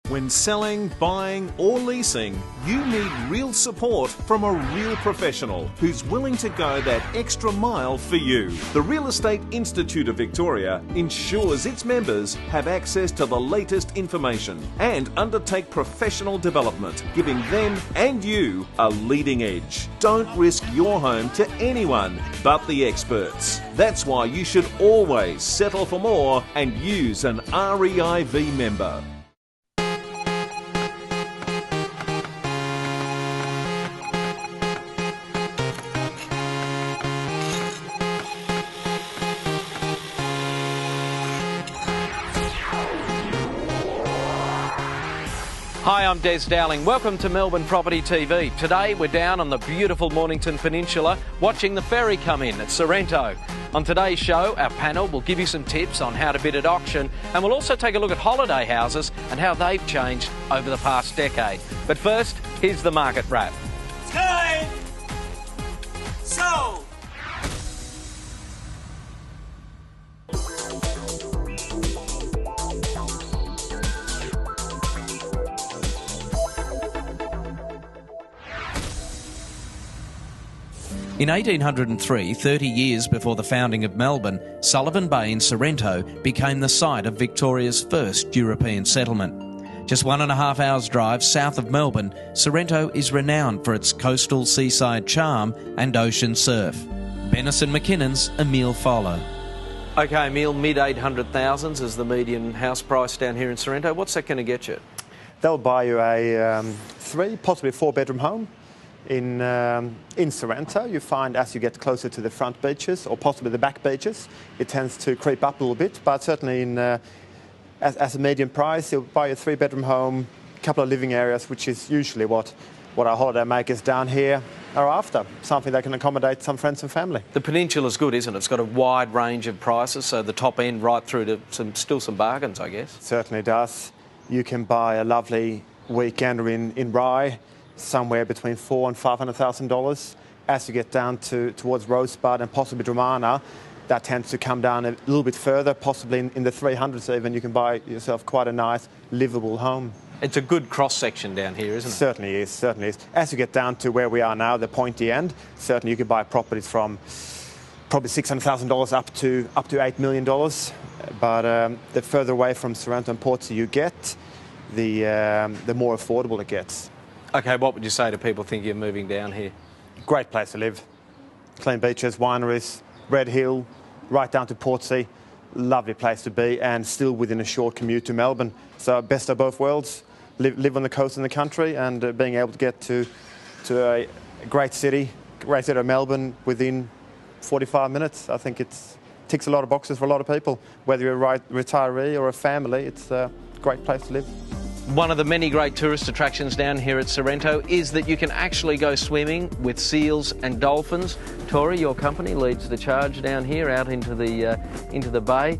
When selling, buying or leasing, you need real support from a real professional who's willing to go that extra mile for you. The Real Estate Institute of Victoria ensures its members have access to the latest information and undertake professional development, giving them and you a leading edge. Don't risk your home to anyone but the experts. That's why you should always settle for more and use an REIV member. Hi, I'm Des Dowling. Welcome to Melbourne Property TV. Today we're down on the beautiful Mornington Peninsula watching the ferry come in at Sorrento. On today's show, our panel will give you some tips on how to bid at auction, and we'll also take a look at holiday houses and how they've changed over the past decade. But first, here's the market wrap. Time! So! In 1803, 30 years before the founding of Melbourne, Sullivan Bay in Sorrento became the site of Victoria's first European settlement. Just 1.5 hours' drive south of Melbourne, Sorrento is renowned for its coastal seaside charm and ocean surf. Benison McKinnon's Emile Fowler. Okay, Emile, mid-800,000s is the median house price down here in Sorrento. What's that going to get you? They'll buy you a 3, possibly 4-bedroom home. In Sorrento, you find as you get closer to the front beaches or possibly the back beaches, it tends to creep up a little bit. But certainly, as a median price, you'll buy a 3-bedroom home, a couple of living areas, which is usually what our holiday makers down here are after. Something that can accommodate some friends and family. The peninsula's good, isn't it? It's got a wide range of prices, so the top end right through to still some bargains, I guess. Certainly does. You can buy a lovely weekender in Rye, somewhere between $400,000 and $500,000. As you get down towards Rosebud and possibly Dramana, that tends to come down a little bit further, possibly in the 300s even. You can buy yourself quite a nice, livable home. It's a good cross-section down here, isn't it? Certainly is, certainly is. As you get down to where we are now, the pointy end, certainly you can buy properties from probably $600,000 up to $8 million. But the further away from Sorrento and Portsea you get, the more affordable it gets. Okay, what would you say to people thinking of moving down here? Great place to live. Clean beaches, wineries, Red Hill, right down to Portsea. Lovely place to be, and still within a short commute to Melbourne. So best of both worlds. Live on the coast in the country, and being able to get to a great city of Melbourne within 45 minutes. I think it ticks a lot of boxes for a lot of people. Whether you're a retiree or a family, it's a great place to live. One of the many great tourist attractions down here at Sorrento is that you can actually go swimming with seals and dolphins. Tori, your company leads the charge down here out into the bay.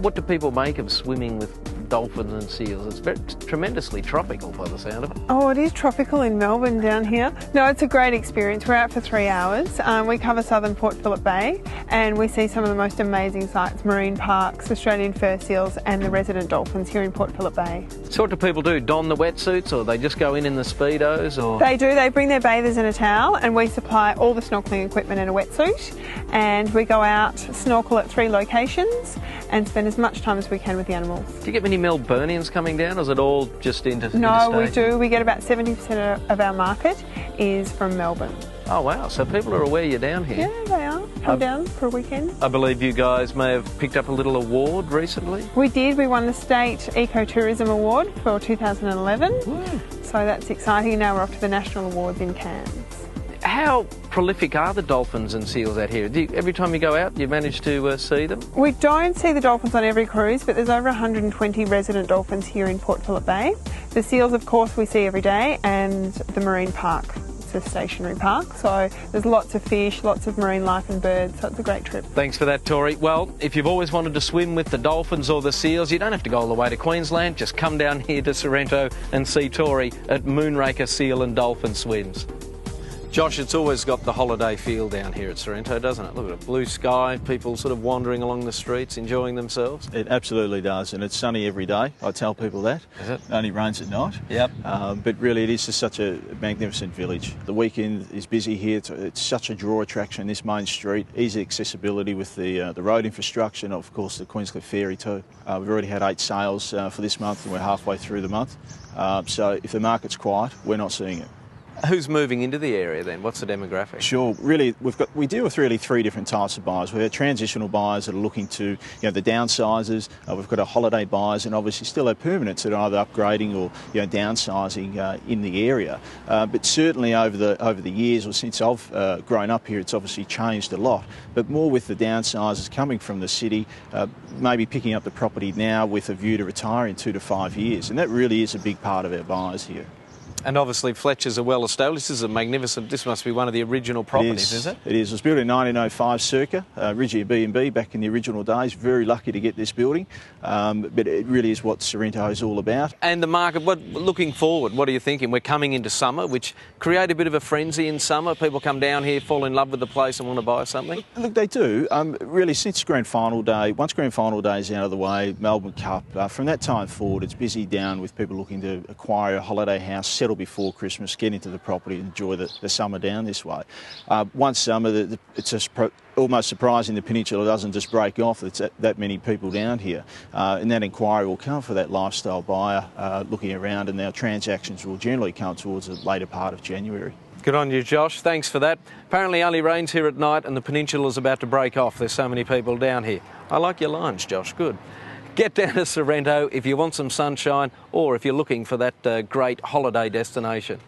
What do people make of swimming with dolphins and seals? It's tremendously tropical by the sound of it. Oh, it is tropical in Melbourne down here. No, it's a great experience. We're out for 3 hours. We cover southern Port Phillip Bay and we see some of the most amazing sights, marine parks, Australian fur seals and the resident dolphins here in Port Phillip Bay. So what do people do? Don the wetsuits, or they just go in the Speedos? Or They do. They bring their bathers and a towel, and we supply all the snorkelling equipment and a wetsuit, and we go out, snorkel at 3 locations and spend as much time as we can with the animals. Do you get many Melburnians coming down, or is it all just interstate? No, we do. We get about 70% of our market is from Melbourne. Oh wow, so people are aware you're down here. Yeah, they are. Come down for a weekend. I believe you guys may have picked up a little award recently. We did. We won the State Ecotourism Award for 2011. Woo. So that's exciting. Now we're off to the National Awards in Cairns. How prolific are the dolphins and seals out here? Every time you go out, you manage to see them? We don't see the dolphins on every cruise, but there's over 120 resident dolphins here in Port Phillip Bay. The seals, of course, we see every day, and the marine park. It's a stationary park, so there's lots of fish, lots of marine life and birds, so it's a great trip. Thanks for that, Tori. Well, if you've always wanted to swim with the dolphins or the seals, you don't have to go all the way to Queensland. Just come down here to Sorrento and see Tori at Moonraker Seal and Dolphin Swims. Josh, it's always got the holiday feel down here at Sorrento, doesn't it? Look at it, blue sky, people sort of wandering along the streets, enjoying themselves. It absolutely does, and it's sunny every day. I tell people that. Is it? Only rains at night. Yep. But really, it is just such a magnificent village. The weekend is busy here. It's such a draw attraction, this main street. Easy accessibility with the road infrastructure and, of course, the Queenscliff Ferry too. We've already had 8 sales for this month, and we're halfway through the month. So if the market's quiet, we're not seeing it. Who's moving into the area then? What's the demographic? Sure. Really, we deal with really 3 different types of buyers. We have transitional buyers that are looking to, the downsizers. We've got our holiday buyers, and obviously still our permanents that are either upgrading or downsizing in the area. But certainly over the years, or since I've grown up here, it's obviously changed a lot. But more with the downsizers coming from the city, maybe picking up the property now with a view to retire in 2 to 5 years, and that really is a big part of our buyers here. And obviously Fletchers are well established. This is a magnificent, this must be one of the original properties, is it? It is. It was built in 1905 circa, originally a B&B back in the original days. Very lucky to get this building, but it really is what Sorrento is all about. And the market, looking forward, what are you thinking? We're coming into summer, which create a bit of a frenzy in summer. People come down here, fall in love with the place and want to buy something. Look, they do. Really, since Grand Final Day, once Grand Final Day is out of the way, Melbourne Cup, from that time forward, it's busy down with people looking to acquire a holiday house, settle before Christmas, get into the property and enjoy the summer down this way. One summer, it's just almost surprising the peninsula doesn't just break off. It's that many people down here. And that inquiry will come for that lifestyle buyer looking around, and our transactions will generally come towards the later part of January. Good on you, Josh. Thanks for that. Apparently only rains here at night and the peninsula's about to break off. There's so many people down here. I like your lines, Josh. Good. Get down to Sorrento if you want some sunshine or if you're looking for that great holiday destination.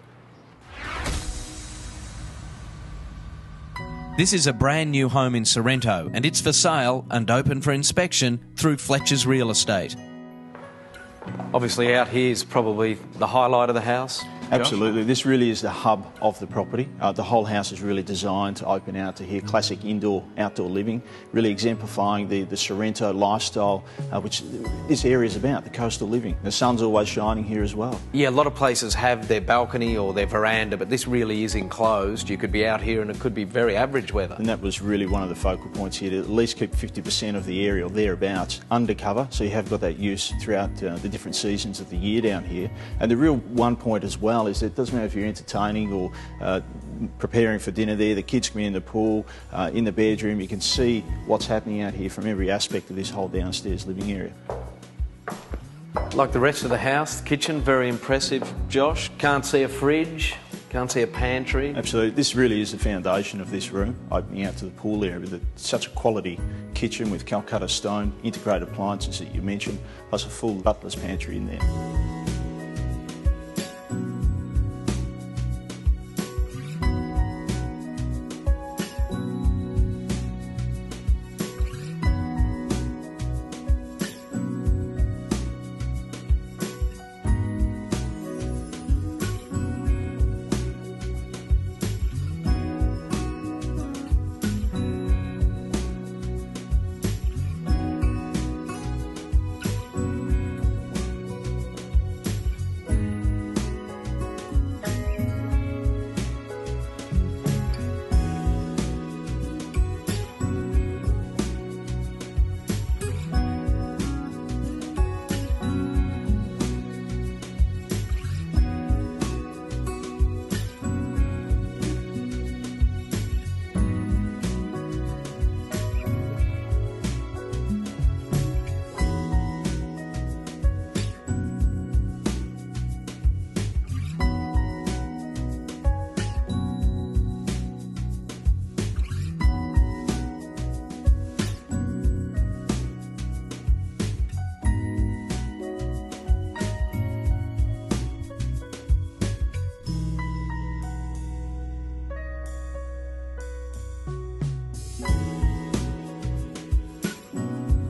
This is a brand new home in Sorrento, and it's for sale and open for inspection through Fletcher's Real Estate. Obviously out here is probably the highlight of the house. Absolutely. This really is the hub of the property. The whole house is really designed to open out to here, classic indoor-outdoor living, really exemplifying the Sorrento lifestyle, which this area is about, the coastal living. The sun's always shining here as well. Yeah, a lot of places have their balcony or their veranda, but this really is enclosed. You could be out here and it could be very average weather. And that was really one of the focal points here, to at least keep 50% of the area or thereabouts undercover, so you have got that use throughout the different seasons of the year down here. And the real one point as well is that it doesn't matter if you're entertaining or preparing for dinner there, the kids can be in the pool, in the bedroom, you can see what's happening out here from every aspect of this whole downstairs living area. Like the rest of the house, the kitchen, very impressive, Josh. Can't see a fridge, can't see a pantry. Absolutely. This really is the foundation of this room, opening out to the pool area with such a quality kitchen with Calcutta stone, integrated appliances that you mentioned, plus a full butler's pantry in there.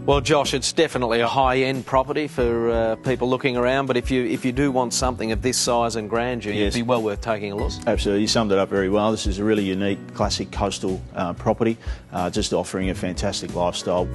Well, Josh, it's definitely a high-end property for people looking around, but if you do want something of this size and grandeur, it'd be well worth taking a look. Absolutely, you summed it up very well. This is a really unique, classic coastal property, just offering a fantastic lifestyle.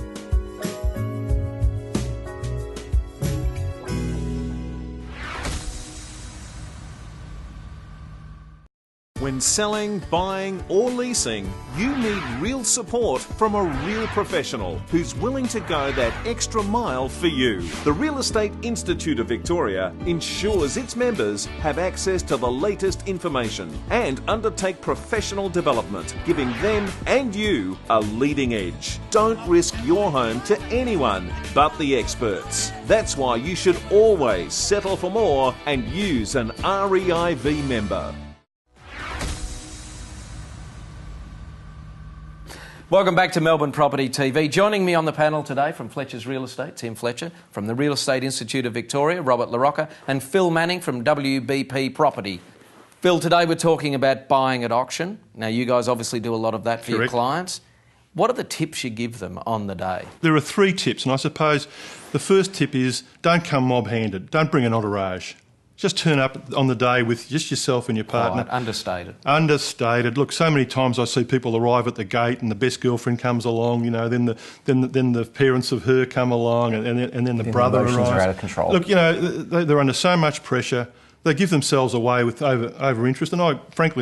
When selling, buying or leasing, you need real support from a real professional who's willing to go that extra mile for you. The Real Estate Institute of Victoria ensures its members have access to the latest information and undertake professional development, giving them and you a leading edge. Don't risk your home to anyone but the experts. That's why you should always settle for more and use an REIV member. Welcome back to Melbourne Property TV. Joining me on the panel today from Fletchers Real Estate, Tim Fletcher, from the Real Estate Institute of Victoria, Robert Larocca, and Phil Manning from WBP Property. Phil, today we're talking about buying at auction. Now, you guys obviously do a lot of that for your clients. What are the tips you give them on the day? There are 3 tips, and I suppose the first tip is don't come mob-handed. Don't bring an entourage. Just turn up on the day with just yourself and your partner. Right, understated. Understated. Look, so many times I see people arrive at the gate and the best girlfriend comes along, you know, then the parents of her come along and then the brother arrives. Emotions are out of control. Look, you know, they're under so much pressure. They give themselves away with over interest, and I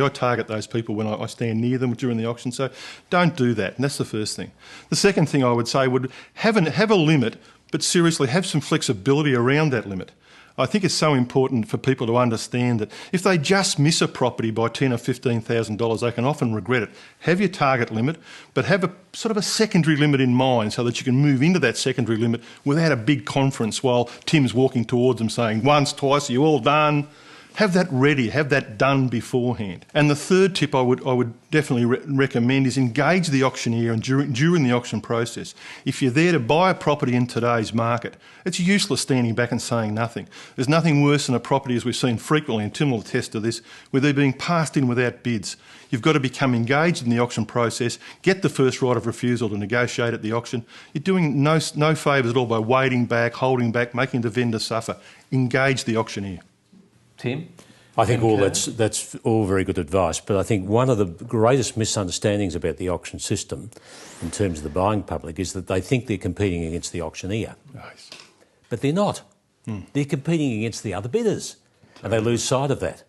target those people when I stand near them during the auction. So don't do that, and that's the first thing. The second thing I would say would have a limit, but seriously have some flexibility around that limit. I think it's so important for people to understand that if they just miss a property by $10,000 or $15,000, they can often regret it. Have your target limit, but have a sort of a secondary limit in mind so that you can move into that secondary limit without a big conference while Tim's walking towards them saying, once, twice, are you all done? Have that ready, have that done beforehand. And the third tip I would definitely recommend is engage the auctioneer and during the auction process. If you're there to buy a property in today's market, it's useless standing back and saying nothing. There's nothing worse than a property, as we've seen frequently, and Tim will attest to this, where they're being passed in without bids. You've got to become engaged in the auction process, get the first right of refusal to negotiate at the auction. You're doing no favours at all by waiting back, holding back, making the vendor suffer. Engage the auctioneer. Tim? I think that's all very good advice, but I think one of the greatest misunderstandings about the auction system in terms of the buying public is that they think they're competing against the auctioneer. Nice. But they're not. They're competing against the other bidders, and they lose sight of that.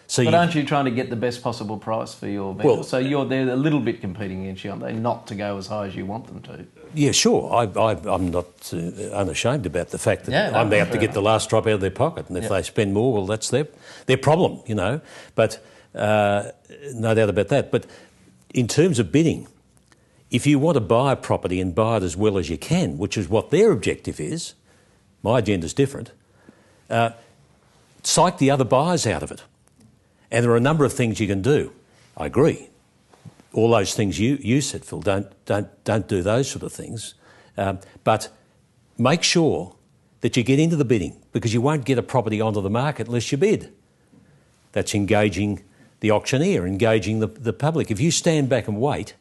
So but aren't you trying to get the best possible price for your vendor? Well, so they're a little bit competing against you, aren't they? Not to go as high as you want them to. Yeah, sure. I'm not unashamed about the fact that I'm out to get the last drop out of their pocket, and if they spend more, well, that's their problem, you know. But no doubt about that. But in terms of bidding, if you want to buy a property and buy it as well as you can, which is what their objective is, my agenda's different, psych the other buyers out of it. And there are a number of things you can do. I agree. All those things you said, Phil, don't do those sort of things. But make sure that you get into the bidding, because you won't get a property onto the market unless you bid. That's engaging the auctioneer, engaging the public. If you stand back and wait,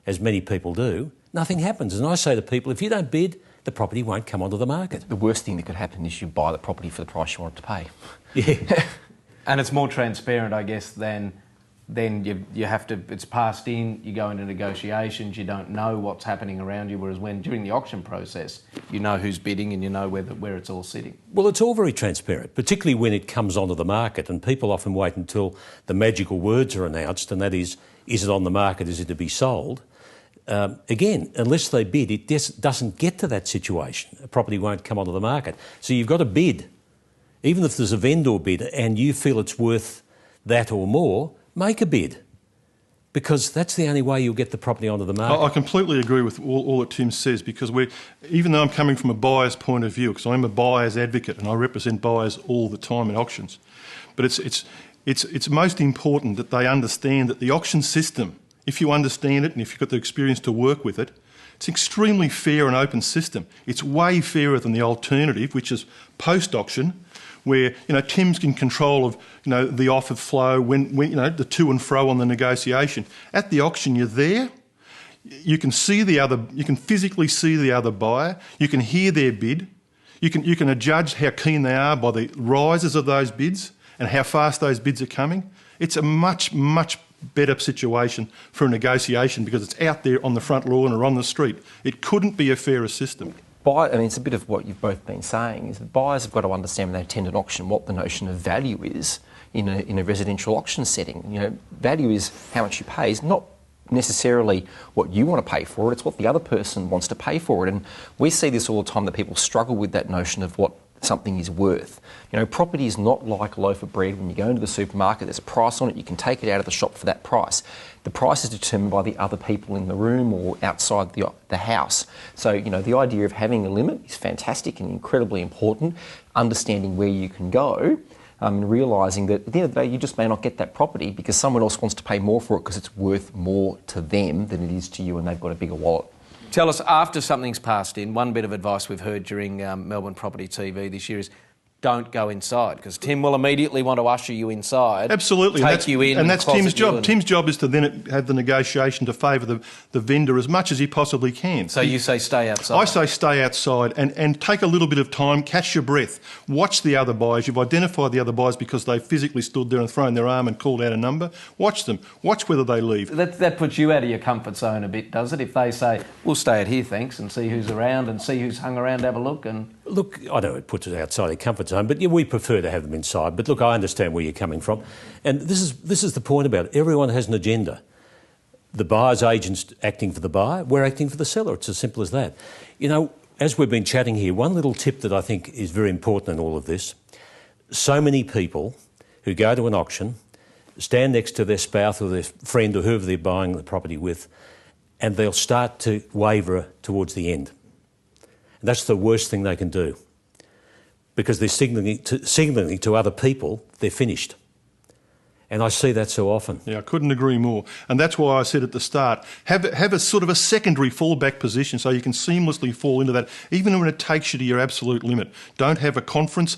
as many people do, nothing happens. And I say to people, if you don't bid, the property won't come onto the market. The worst thing that could happen is you buy the property for the price you want it to pay. Yeah. And it's more transparent, I guess, than you have to, it's passed in, you go into negotiations, you don't know what's happening around you, whereas during the auction process, you know who's bidding and you know where it's all sitting. Well, it's all very transparent, particularly when it comes onto the market, and people often wait until the magical words are announced, and that is it on the market, is it to be sold? Again, unless they bid, it doesn't get to that situation. A property won't come onto the market. So you've got to bid. Even if there's a vendor bid and you feel it's worth that or more, make a bid, because that's the only way you'll get the property onto the market. I completely agree with all that Tim says, because even though I'm coming from a buyer's point of view, because I'm a buyer's advocate and I represent buyers all the time in auctions, but it's most important that they understand that the auction system, if you understand it and if you've got the experience to work with it, it's an extremely fair and open system. It's way fairer than the alternative, which is post-auction, where Tim's in control of the offer flow, when the to and fro on the negotiation. At the auction, you're there. You can physically see the other buyer. You can hear their bid. You can judge how keen they are by the rises of those bids and how fast those bids are coming. It's a much better situation for a negotiation because it's out there on the front lawn or on the street. It couldn't be a fairer system. It's a bit of what you've both been saying, is that buyers have got to understand when they attend an auction what the notion of value is. in a residential auction setting. You know, value is how much you pay, is not necessarily what you want to pay for it, it's what the other person wants to pay for it. And we see this all the time, that people struggle with that notion of what something is worth. You know, property is not like a loaf of bread. When you go into the supermarket, there's a price on it, you can take it out of the shop for that price. The price is determined by the other people in the room or outside the house. So, you know, the idea of having a limit is fantastic and incredibly important. Understanding where you can go, and realising that at the end of the day you just may not get that property because someone else wants to pay more for it because it's worth more to them than it is to you, and they've got a bigger wallet. Tell us, after something's passed in, one bit of advice we've heard during Melbourne Property TV this year is don't go inside, because Tim will immediately want to usher you inside. Absolutely. Take you in. And that's Tim's job. Tim's job is to then have the negotiation to favour the vendor as much as he possibly can. So you say stay outside? I say stay outside and take a little bit of time, catch your breath, watch the other buyers. You've identified the other buyers because they physically stood there and thrown their arm and called out a number. Watch them. Watch whether they leave. That puts you out of your comfort zone a bit, does it? If they say, we'll stay out here, thanks, and see who's around and see who's hung around, have a look. And look, I know it puts it outside their comfort zone, but yeah, we prefer to have them inside. But look, I understand where you're coming from. And this is the point about it. Everyone has an agenda. The buyer's agent's acting for the buyer, we're acting for the seller. It's as simple as that. You know, as we've been chatting here, one little tip that I think is very important in all of this, so many people who go to an auction, stand next to their spouse or their friend or whoever they're buying the property with, and they'll start to waver towards the end. And that's the worst thing they can do, because they're signalling to other people they're finished. And I see that so often. Yeah, I couldn't agree more. And that's why I said at the start, have a sort of a secondary fallback position so you can seamlessly fall into that, even when it takes you to your absolute limit. Don't have a conference.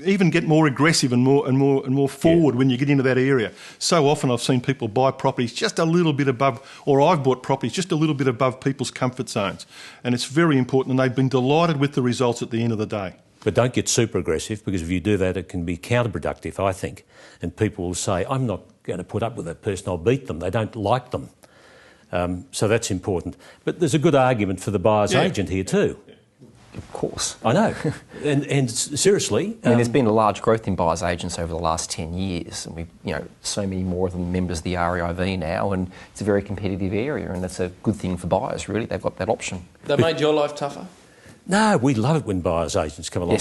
Even get more aggressive and more forward when you get into that area. So often I've seen people buy properties just a little bit above, or I've bought properties just a little bit above people's comfort zones. And it's very important, and they've been delighted with the results at the end of the day. But don't get super aggressive, because if you do that, it can be counterproductive, I think. And people will say, I'm not going to put up with that person, I'll beat them. They don't like them. So that's important. But there's a good argument for the buyer's agent here too. Of course. I know. and seriously... I mean, there's been a large growth in buyer's agents over the last 10 years. And we've, you know, so many more of them members of the REIV now, and it's a very competitive area, and that's a good thing for buyers, really. They've got that option. They made your life tougher? No, we love it when buyer's agents come along,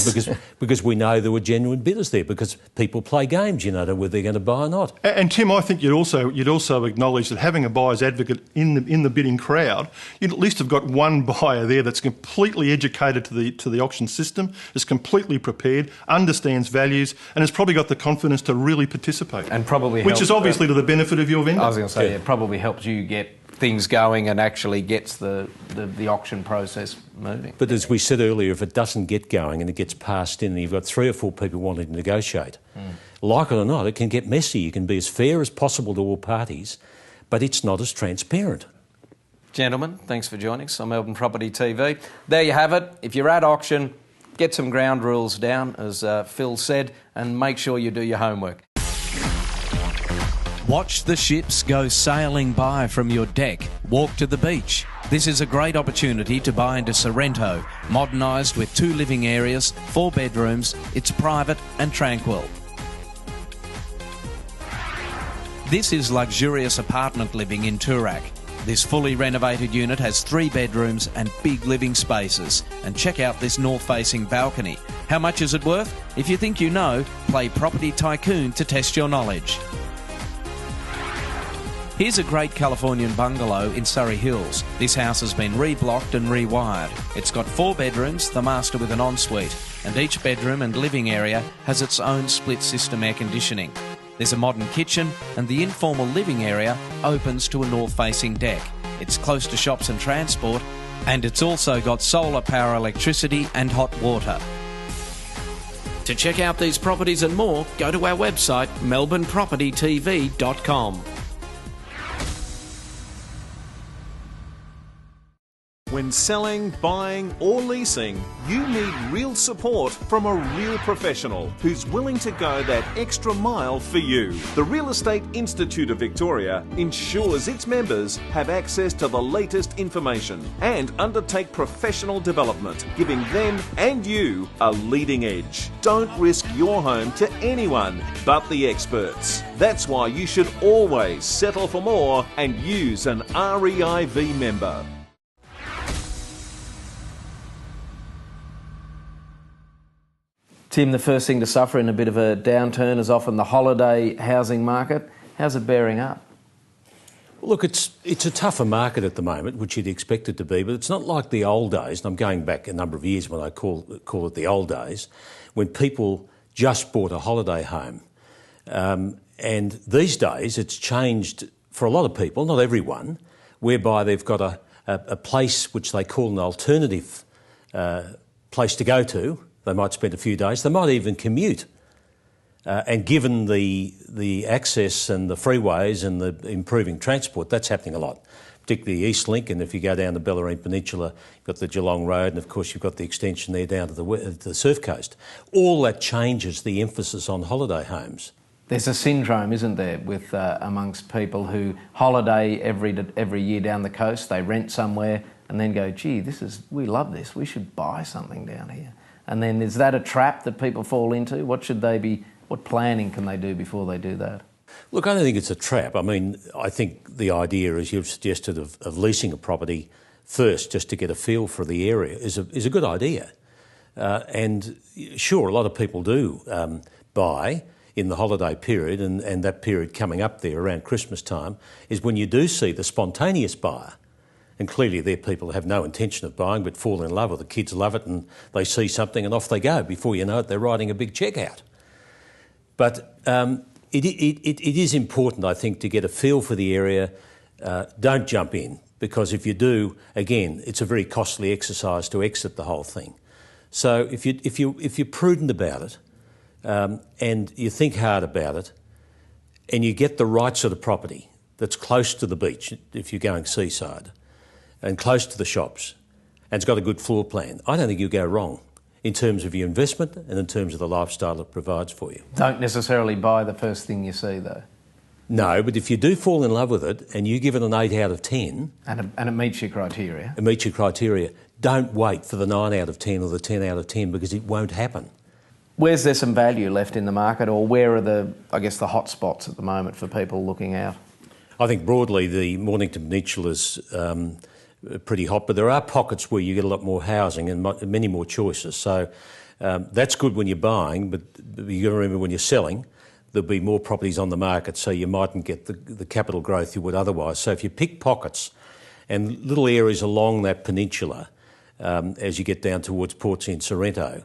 because we know there were genuine bidders there, because people play games, you know, whether they're going to buy or not. And Tim, I think you'd also acknowledge that having a buyer's advocate in the bidding crowd, you'd at least have got one buyer there that's completely educated to the auction system, is completely prepared, understands values, and has probably got the confidence to really participate. And probably which is obviously to the benefit of your vendor. I was going to say, it probably helps you get things going and actually gets the auction process moving. But as we said earlier, if it doesn't get going and it gets passed in and you've got 3 or 4 people wanting to negotiate, like it or not, it can get messy. You can be as fair as possible to all parties, but it's not as transparent. Gentlemen, thanks for joining us on Melbourne Property TV. There you have it. If you're at auction, get some ground rules down, as Phil said, and make sure you do your homework. Watch the ships go sailing by from your deck. Walk to the beach. This is a great opportunity to buy into Sorrento, modernised with 2 living areas, 4 bedrooms. It's private and tranquil. This is luxurious apartment living in Toorak. This fully renovated unit has 3 bedrooms and big living spaces. And check out this north-facing balcony. How much is it worth? If you think you know, play Property Tycoon to test your knowledge. Here's a great Californian bungalow in Surrey Hills. This house has been reblocked and rewired. It's got 4 bedrooms, the master with an ensuite, and each bedroom and living area has its own split system air conditioning. There's a modern kitchen, and the informal living area opens to a north-facing deck. It's close to shops and transport, and it's also got solar power electricity and hot water. To check out these properties and more, go to our website melbournepropertytv.com. When selling, buying or leasing, you need real support from a real professional who's willing to go that extra mile for you. The Real Estate Institute of Victoria ensures its members have access to the latest information and undertake professional development, giving them and you a leading edge. Don't risk your home to anyone but the experts. That's why you should always settle for more and use an REIV member. Tim, the first thing to suffer in a bit of a downturn is often the holiday housing market. How's it bearing up? Look, it's a tougher market at the moment, which you'd expect it to be, but it's not like the old days, and I'm going back a number of years when I call it the old days, when people just bought a holiday home. And these days it's changed for a lot of people, not everyone, whereby they've got a place which they call an alternative place to go to. They might spend a few days. They might even commute. And given the access and the freeways and the improving transport, that's happening a lot, particularly East Link. And if you go down the Bellarine Peninsula, you've got the Geelong Road, and of course you've got the extension there down to the Surf Coast. All that changes the emphasis on holiday homes. There's a syndrome, isn't there, with amongst people who holiday every year down the coast. They rent somewhere and then go, gee, we love this. We should buy something down here. And then is that a trap that people fall into? What planning can they do before they do that? Look, I don't think it's a trap. I mean, I think the idea, as you've suggested, of leasing a property first just to get a feel for the area is a good idea. And sure, a lot of people do buy in the holiday period, and that period coming up there around Christmas time is when you do see the spontaneous buyer. And clearly they're people who have no intention of buying but fall in love, or the kids love it and they see something and off they go. Before you know it, they're writing a big cheque out. But it is important, I think, to get a feel for the area. Don't jump in, because if you do, again, it's a very costly exercise to exit the whole thing. So if you're prudent about it, and you think hard about it, and you get the right sort of property that's close to the beach, if you're going seaside, and close to the shops, and it's got a good floor plan, I don't think you'll go wrong in terms of your investment and in terms of the lifestyle it provides for you. Don't necessarily buy the first thing you see, though. No, but if you do fall in love with it and you give it an 8 out of 10... And it meets your criteria. It meets your criteria. Don't wait for the 9 out of 10 or the 10 out of 10, because it won't happen. Where's there some value left in the market, or where are the hot spots at the moment for people looking out? I think broadly the Mornington Peninsula's pretty hot, but there are pockets where you get a lot more housing and many more choices. So that's good when you're buying, but you've got to remember when you're selling, there'll be more properties on the market, so you mightn't get the capital growth you would otherwise. So if you pick pockets and little areas along that peninsula, as you get down towards Portsea and Sorrento,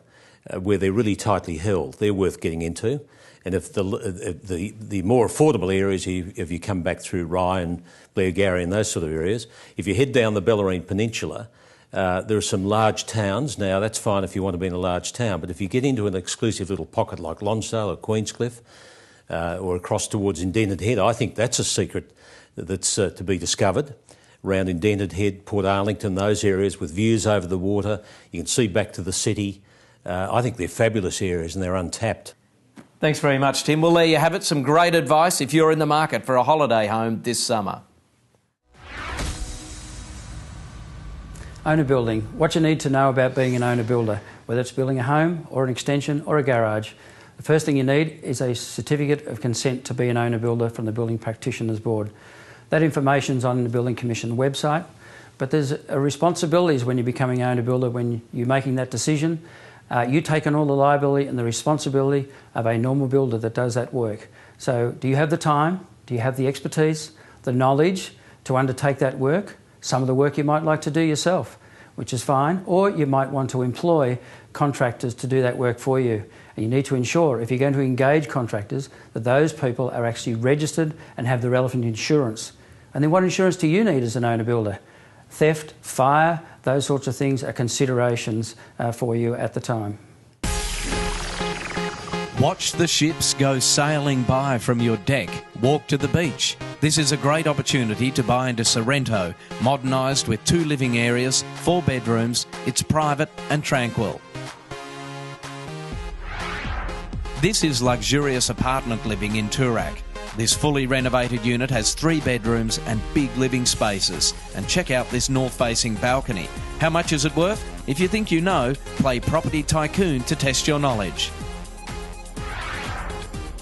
where they're really tightly held, they're worth getting into. And if the more affordable areas, if you come back through Rye and Blairgowrie and those sort of areas, if you head down the Bellarine Peninsula, there are some large towns. Now, that's fine if you want to be in a large town, but if you get into an exclusive little pocket like Lonsdale or Queenscliff, or across towards Indented Head, I think that's a secret that's to be discovered. Around Indented Head, Port Arlington, those areas with views over the water, you can see back to the city. I think they're fabulous areas and they're untapped. Thanks very much, Tim. Well, there you have it. Some great advice if you're in the market for a holiday home this summer. Owner building. What you need to know about being an owner builder, whether it's building a home or an extension or a garage. The first thing you need is a certificate of consent to be an owner builder from the Building Practitioners Board. That information's on the Building Commission website, but there's responsibilities when you're becoming an owner builder, when you're making that decision. You take on all the liability and the responsibility of a normal builder that does that work. So do you have the time? Do you have the expertise, the knowledge to undertake that work? Some of the work you might like to do yourself, which is fine, or you might want to employ contractors to do that work for you. And you need to ensure, if you're going to engage contractors, that those people are actually registered and have the relevant insurance. And then what insurance do you need as an owner builder? Theft, fire, those sorts of things are considerations for you at the time. Watch the ships go sailing by from your deck. Walk to the beach. This is a great opportunity to buy into Sorrento, modernised with 2 living areas, 4 bedrooms. It's private and tranquil. This is luxurious apartment living in Toorak. This fully renovated unit has 3 bedrooms and big living spaces. And check out this north-facing balcony. How much is it worth? If you think you know, play Property Tycoon to test your knowledge.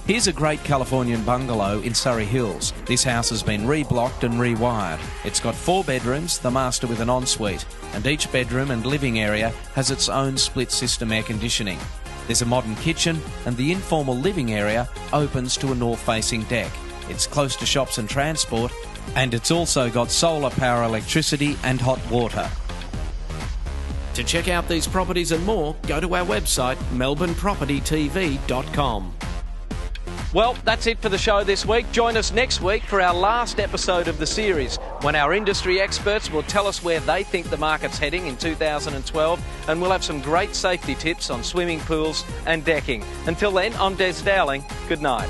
Here's a great Californian bungalow in Surrey Hills. This house has been reblocked and rewired. It's got 4 bedrooms, the master with an ensuite, and each bedroom and living area has its own split system air conditioning. There's a modern kitchen, and the informal living area opens to a north-facing deck. It's close to shops and transport, and it's also got solar power electricity and hot water. To check out these properties and more, go to our website melbournepropertytv.com. Well, that's it for the show this week. Join us next week for our last episode of the series, when our industry experts will tell us where they think the market's heading in 2012, and we'll have some great safety tips on swimming pools and decking. Until then, I'm Des Dowling. Good night.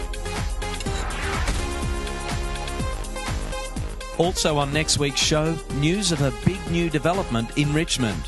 Also on next week's show, news of a big new development in Richmond.